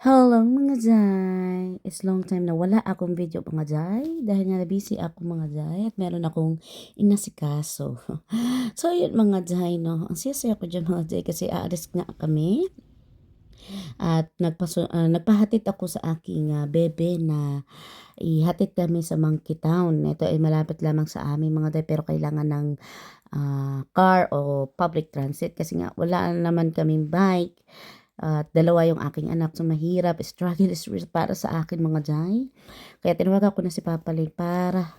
Hello mga Jay! It's long time na wala akong video mga Jay dahil nga busy ako mga Jay at meron akong inasikaso. So yun mga Jay no, ang saya-saya ko dyan mga Jay kasi aalis nga kami at nagpahatid ako sa aking bebe na ihatid kami sa Monkey Town. Ito ay malapit lamang sa amin mga Jay pero kailangan ng car o public transit kasi nga wala naman kaming bike. At dalawa yung aking anak. So, mahirap. Struggle is real para sa akin mga Jai. Kaya tinawagan ko na si Papa Lay para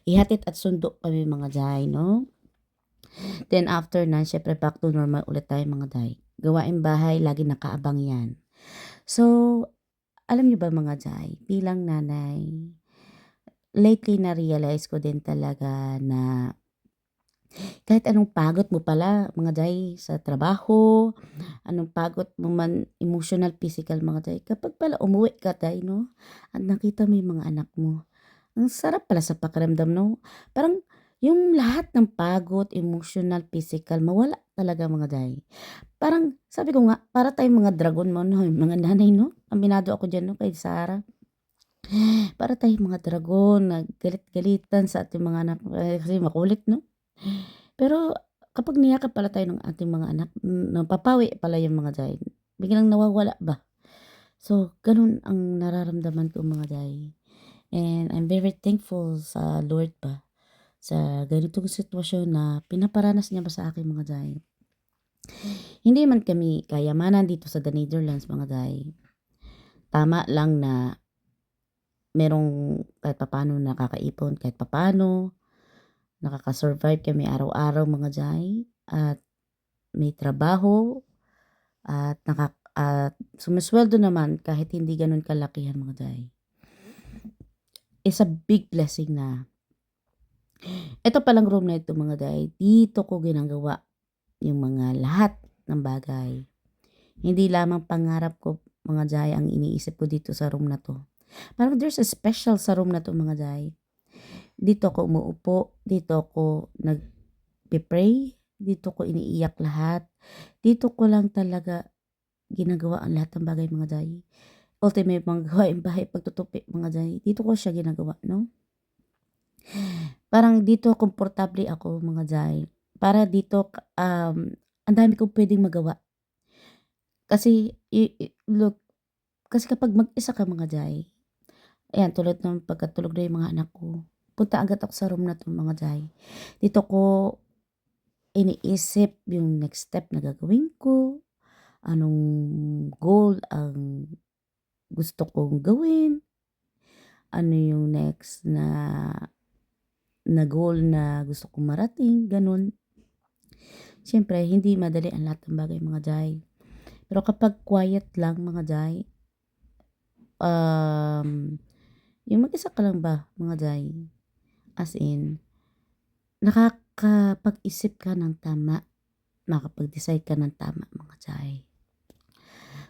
ihatid at sundo kami mga Jai, no? Then after na, syempre back to normal ulit tayo mga Jai. Gawain bahay, lagi nakaabang yan. So, alam niyo ba mga Jai, bilang nanay, lately na-realize ko din talaga na kahit anong pagod mo pala mga Jai sa trabaho, anong pagod mo man, emotional, physical mga Jai, kapag pala umuwi ka Jai, no? At nakita mo yung mga anak mo. Ang sarap pala sa pakiramdam, no? Parang yung lahat ng pagod, emotional, physical, mawala talaga mga Jai. Parang sabi ko nga, para tayong mga dragon mo, no? Yung mga nanay, no? Aminado ako dyan, no? Kay Sarah. Para tayong mga dragon, naggalit-galitan sa ating mga anak. Kasi makulit, no? Pero kapag niyakap pala tayo ng ating mga anak, napapawi pala yung mga Jai. Biglang nawawala ba? So, ganun ang nararamdaman ko mga Jai. And I'm very thankful sa Lord ba sa ganitong sitwasyon na pinaparanas niya ba sa akin mga Jai. Hindi man kami kayamanan dito sa the Netherlands mga Jai. Tama lang na merong kahit papano nakakaipon, kahit papano nakaka-survive kami araw-araw mga Jai. At may trabaho at sumisweldo naman kahit hindi gano'n kalakihan mga Jai. Is a big blessing na ito palang room na ito mga Jai, dito ko ginagawa yung mga lahat ng bagay. Hindi lamang pangarap ko mga Jai ang iniisip ko dito sa room na 'to. Parang there's a special sa room na 'to mga Jai. Dito ako umuupo, dito ako nagpe-pray, dito ko iniiyak lahat. Dito ko lang talaga ginagawa ang lahat ng bagay mga Jai. Ultimate mga gawaing bahay, pagtutupi mga Jai. Dito ko siya ginagawa, no? Parang dito komportable ako mga Jai. Para dito, ang dami kong pwedeng magawa. Kasi, look, kasi kapag mag-isa ka mga Jai, ayan, tulad ng pagkatulog na yung mga anak ko, punta agad ako sa room na to mga Jai. Dito ko iniisip yung next step na gagawin ko, anong goal ang gusto kong gawin, ano yung next na goal na gusto kong marating, ganun. Siyempre, hindi madali ang lahat ng bagay mga Jai. Pero kapag quiet lang mga Jai, yung mag-isa ka lang ba mga Jai, as in, nakakapag-isip ka ng tama, makapag-decide ka ng tama mga Jai.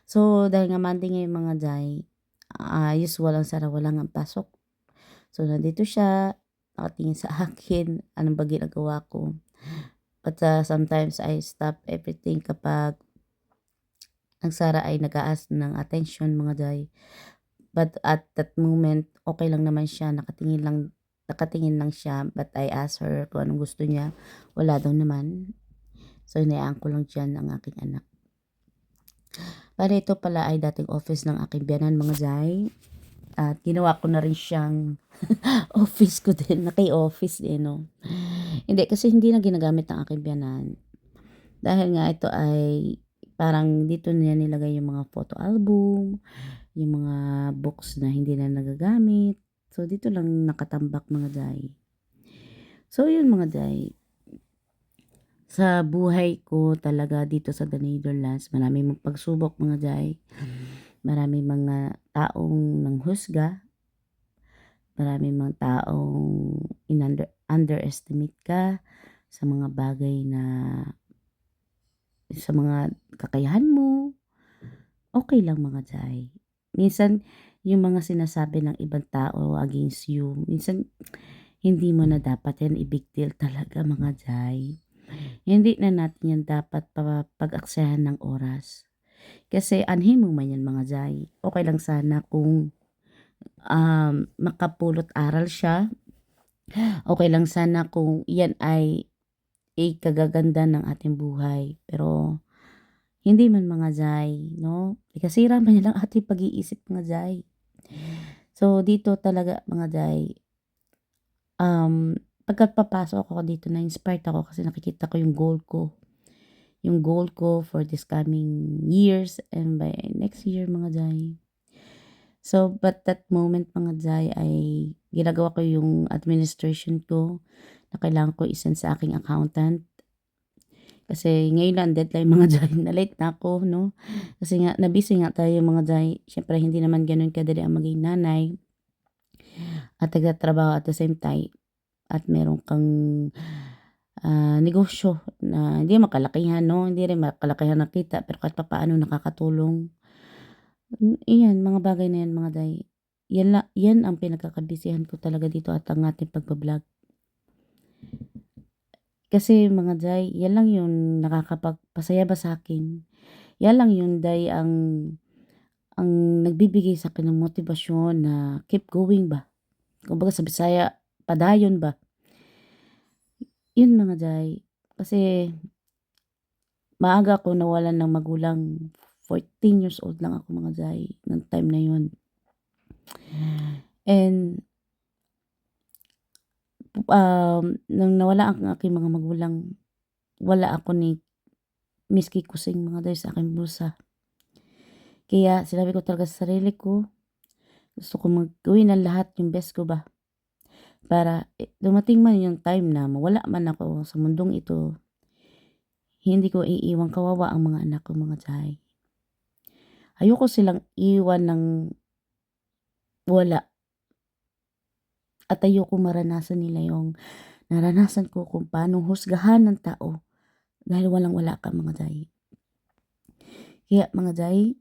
So, dahil nga Monday ngayon mga Jai, usual ang Sarah, wala nga pasok. So, nandito siya, nakatingin sa akin, anong ba ginagawa ko. But sometimes I stop everything kapag ang Sarah ay nag-aas ng attention mga Jai. But at that moment, okay lang naman siya, nakatingin lang siya, but I asked her kung anong gusto niya. Wala daw naman. So, hinayaan ko lang diyan ang aking anak. Para ito pala ay dating office ng aking biyanan mga Jai. At ginawa ko na rin siyang office ko din, naki-office din, no? Hindi, kasi hindi na ginagamit ng aking biyanan. Dahil nga ito ay parang dito niya nilagay yung mga photo album, yung mga books na hindi na nagagamit. So, dito lang nakatambak mga Jai. So, yun mga Jai. Sa buhay ko talaga dito sa the Netherlands, marami mong pagsubok mga Jai. Marami mga taong nanghusga. Marami mga taong underestimate ka sa mga bagay na sa mga kakayahan mo. Okay lang mga Jai. Minsan, yung mga sinasabi ng ibang tao against you, minsan, hindi mo na dapat yan i-big deal talaga mga Jai. Hindi na natin yan dapat pag-aksayahan ng oras. Kasi anhin mo man yan mga jay. Okay lang sana kung makapulot aral siya. Okay lang sana kung yan ay ikagaganda ng ating buhay. Pero hindi man mga jay, no? Ikasira man yan ang ating pag-iisip mga jay. So, dito talaga mga jay, pagkat papasok ako dito na-inspired ako kasi nakikita ko yung goal ko. Yung goal ko for this coming years and by next year mga jay. So, but that moment mga jay ay ginagawa ko yung administration ko na kailangan ko isend sa aking accountant. Kasi ngayon lang deadline mga jay, na late na ako, no? Kasi nga, na-busy nga tayo mga jay. Siyempre, hindi naman ganun kadali ang maging nanay at nagtatrabaho at the same time at meron kang negosyo na hindi makalakihan, no? Hindi rin makalakihan ng kita pero kahit papaano nakakatulong. Iyan, mga bagay na yan mga day. Yan ang pinagkakabisihan ko talaga dito at ang ating pagbablog. Kasi mga day, yan lang yung nakakapagpasaya ba sa akin. Yan lang yung day ang nagbibigay sa akin ng motibasyon na keep going ba. Kumbaga sa Bisaya, padayon ba. Yun mga day. Kasi maaga ako nawalan ng magulang. 14 years old lang ako mga day ng time na yun. And nang nawala ang aking mga magulang, wala ako ni miski kusing mga day sa aking bulsa. Kaya sinabi ko talaga sa sarili ko, gusto ko gawin ang lahat yung best ko ba. Para dumating man yung time na mawala man ako sa mundong ito, hindi ko iiwang kawawa ang mga anak ko mga jay. Ayoko silang iwan ng wala. At ayoko maranasan nila yung naranasan ko kung paano husgahan ng tao dahil walang-wala ka mga jay. Kaya mga jay,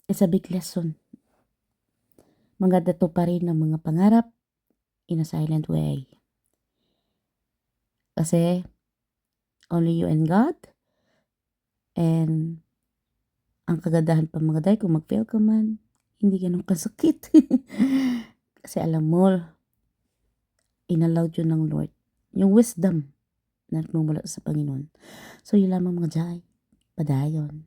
it's a big lesson. Maganda to pa rin ang mga pangarap in a silent way. Kasi only you and God. And ang kagandahan pa mga day, kung mag-fail ka man, hindi ganun kasakit. Kasi alam mo, inallowed yun ng Lord. Yung wisdom na nagmumula sa Panginoon. So, yun lamang mga jay. Padayon.